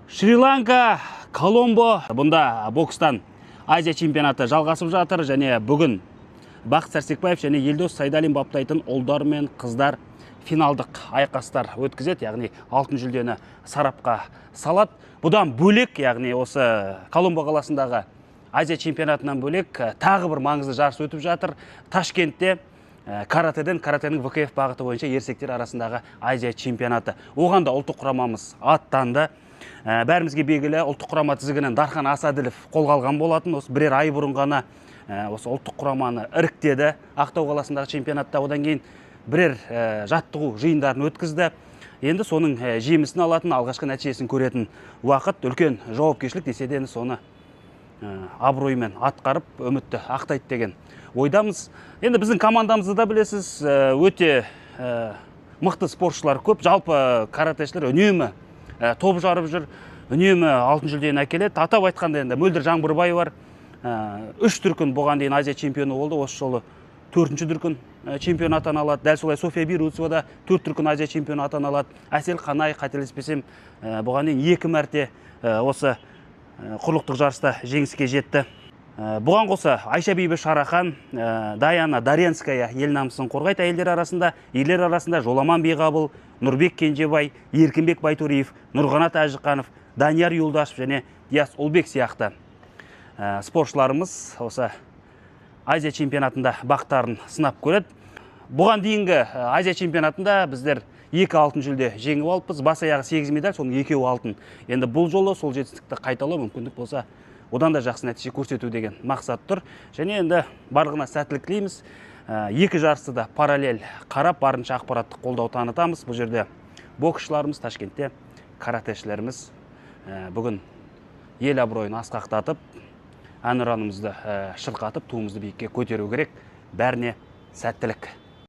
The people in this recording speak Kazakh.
Шри-Ланка, Коломбо, бұнда бокстан Азия чемпионаты жалғасып жатыр, және бүгін Бақыт Сәрсекбаев және Елдос Сайдалин баптайтын ұлдар мен қыздар финалдық айқастар өткізеді, яғни алтын жүлдені сарапқа салады. Бұдан бөлек, яғни осы Коломбо қаласындағы Азия чемпионатынан бөлек тағы бір маңызды жарыс өтіп жатыр. Ташкентте каратенің ВКФ бағыты бойынша ересектер арасындағы Азия чемпионаты. Оған да ұлттық құрамамыз аттанды. Бәрімізге белгілі, ұлттық құрама тізігінен Дархан Асаділов қолға алған болатын. Осы бірер ай бұрын ғана осы ұлттық құраманы іріктеді Ақтау қаласындағы чемпионатта. Одан кейін бірер жаттығу жиындарын өткізді. Енді соның жемісін алатын, алғашқы нәтижесін көретін уақыт, үлкен жауапкершілік десе де соны абыроймен атқарып үмітті ақтайды деген ойдамыз. Енді біздің командамызды да білесіз, өте мықты спортшылар көп. Жалпы каратешілер үнемі топ жарып жүр, үнемі алтын жүлдені әкеледі. Атап айтқанда енді Мөлдір Жаңбырбай бар. 3 дүркін бұған дейін Азия чемпионы болды. Осы жолы 4-ші дүркін чемпион атаналады. Дәл солай София Бируцева да 4 дүркін Азия чемпионы атаналады. Әсел Қанай, қателеспесем, бұған дейін 2 мәрте осы құрлықтық жарыста жеңіске жетті. Бұған қоса Айша Бибі Шарахан, Даяна Даренская ел намысын қорғайды әйелдер арасында. Ерлер арасында Жоламан Бейғабыл, Нұрбек Кенжебай, Еркінбек Байтуриев, Нұрғанат Әжіқанов, Данияр Юлдашев және Диас Олбек сияқты спортшыларымыз осы Азия чемпионатында бақтарын сынап көреді. Бұған дейінгі Азия чемпионатында біздер 2 алтын жүлде жеңіп алыппыз. Бас аяғы 8 медаль, соның 2 алтын. Енді бұл жолы сол жетістікті қайталау мүмкіндік болса, одан да жақсы нәтиже көрсету деген мақсат тұр. Және енді барлығына сәттілік тілейміз. 2 жарысты да параллель қарап, барынша ақпараттық қолдау танытамыз. Бұл жерде боксшыларымыз, Ташкентте каратешілеріміз бүгін ел абыройын асқақтатып, әнұранымызды шырқатып, туымызды биікке көтеру керек. Бәріне сәттілік.